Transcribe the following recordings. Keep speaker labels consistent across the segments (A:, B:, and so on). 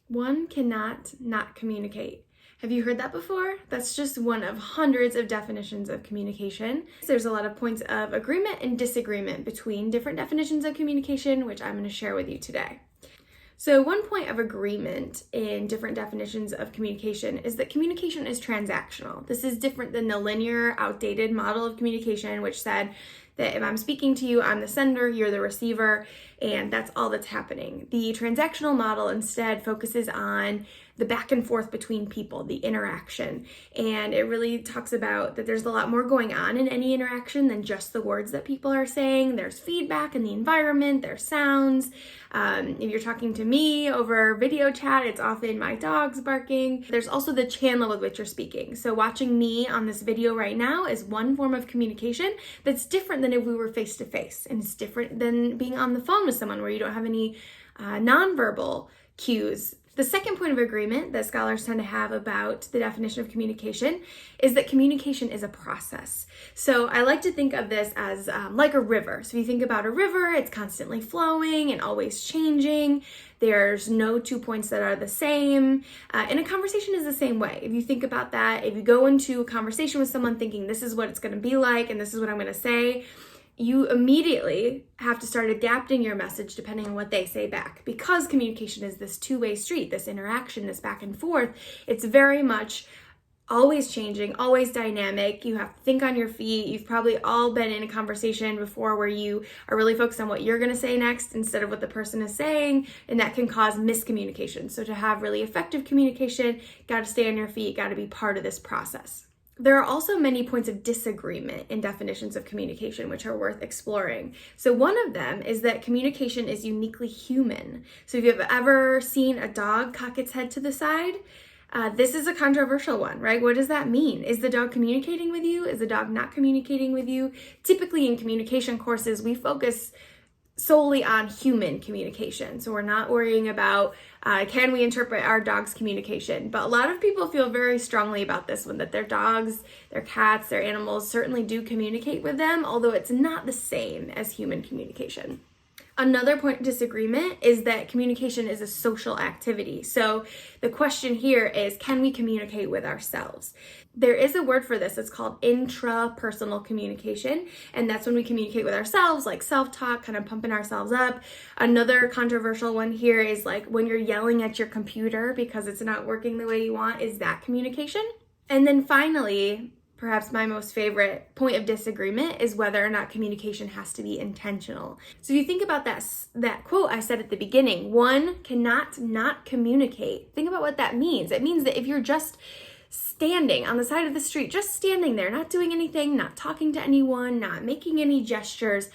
A: One cannot not communicate. Have you heard that before? That's just one of hundreds of definitions of communication. There's a lot of points of agreement and disagreement between different definitions of communication, which I'm going to share with you today. So one point of agreement in different definitions of communication is that communication is transactional. This is different than the linear, outdated model of communication, which said that if I'm speaking to you, I'm the sender, you're the receiver, and that's all that's happening. The transactional model instead focuses on the back and forth between people, the interaction. And it really talks about that there's a lot more going on in any interaction than just the words that people are saying. There's feedback in the environment, there's sounds. If you're talking to me over video chat, it's often my dog's barking. There's also the channel with which you're speaking. So watching me on this video right now is one form of communication that's different than if we were face to face. And it's different than being on the phone with someone where you don't have any nonverbal cues. The second point of agreement that scholars tend to have about the definition of communication is that communication is a process. So I like to think of this as like a river. So if you think about a river, it's constantly flowing and always changing. There's no 2 points that are the same. And a conversation is the same way. If you think about that, if you go into a conversation with someone thinking this is what it's going to be like and this is what I'm going to say, you immediately have to start adapting your message depending on what they say back. Because communication is this two-way street, this interaction, this back and forth, it's very much always changing, always dynamic. You have to think on your feet. You've probably all been in a conversation before where you are really focused on what you're going to say next instead of what the person is saying, and that can cause miscommunication. So to have really effective communication, got to stay on your feet, got to be part of this process. There are also many points of disagreement in definitions of communication, which are worth exploring. So one of them is that communication is uniquely human. So if you've ever seen a dog cock its head to the side, this is a controversial one, right? What does that mean? Is the dog communicating with you? Is the dog not communicating with you? Typically in communication courses, we focus solely on human communication. So we're not worrying about can we interpret our dog's communication. But a lot of people feel very strongly about this one, that their dogs, their cats, their animals certainly do communicate with them, although it's not the same as human communication. Another point of disagreement is that communication is a social activity. So the question here is, can we communicate with ourselves? There is a word for this. It's called intrapersonal communication. And that's when we communicate with ourselves, like self-talk, kind of pumping ourselves up. Another controversial one here is like when you're yelling at your computer because it's not working the way you want. Is that communication? And then finally, perhaps my most favorite point of disagreement is whether or not communication has to be intentional. So if you think about that quote I said at the beginning, one cannot not communicate. Think about what that means. It means that if you're just standing on the side of the street, just standing there, not doing anything, not talking to anyone, not making any gestures,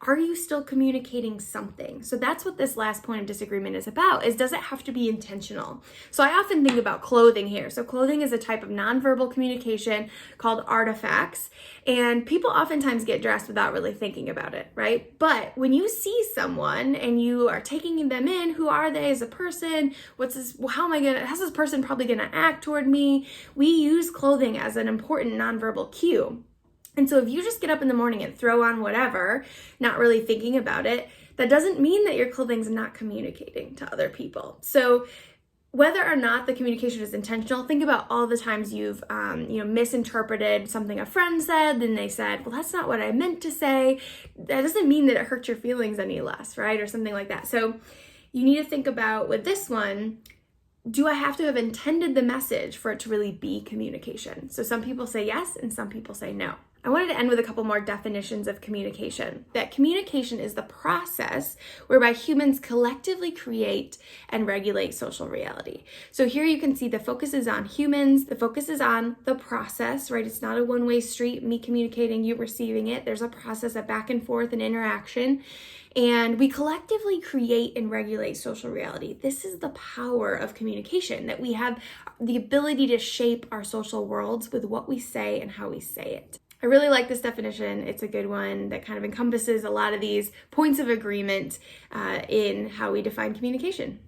A: are you still communicating something? So that's what this last point of disagreement is about, is does it have to be intentional? So I often think about clothing here. So clothing is a type of nonverbal communication called artifacts, and people oftentimes get dressed without really thinking about it, right? But when you see someone and you are taking them in, who are they as a person? How's this person probably gonna act toward me? We use clothing as an important nonverbal cue. And so if you just get up in the morning and throw on whatever, not really thinking about it, that doesn't mean that your clothing's not communicating to other people. So whether or not the communication is intentional, think about all the times you've misinterpreted something a friend said, and they said, well, that's not what I meant to say. That doesn't mean that it hurts your feelings any less, right? Or something like that. So you need to think about with this one, do I have to have intended the message for it to really be communication? So some people say yes, and some people say no. I wanted to end with a couple more definitions of communication. That communication is the process whereby humans collectively create and regulate social reality. So here you can see the focus is on humans, the focus is on the process, right? It's not a one-way street, me communicating, you receiving it. There's a process, a back and forth, and interaction. And we collectively create and regulate social reality. This is the power of communication, that we have the ability to shape our social worlds with what we say and how we say it. I really like this definition. It's a good one that kind of encompasses a lot of these points of agreement in how we define communication.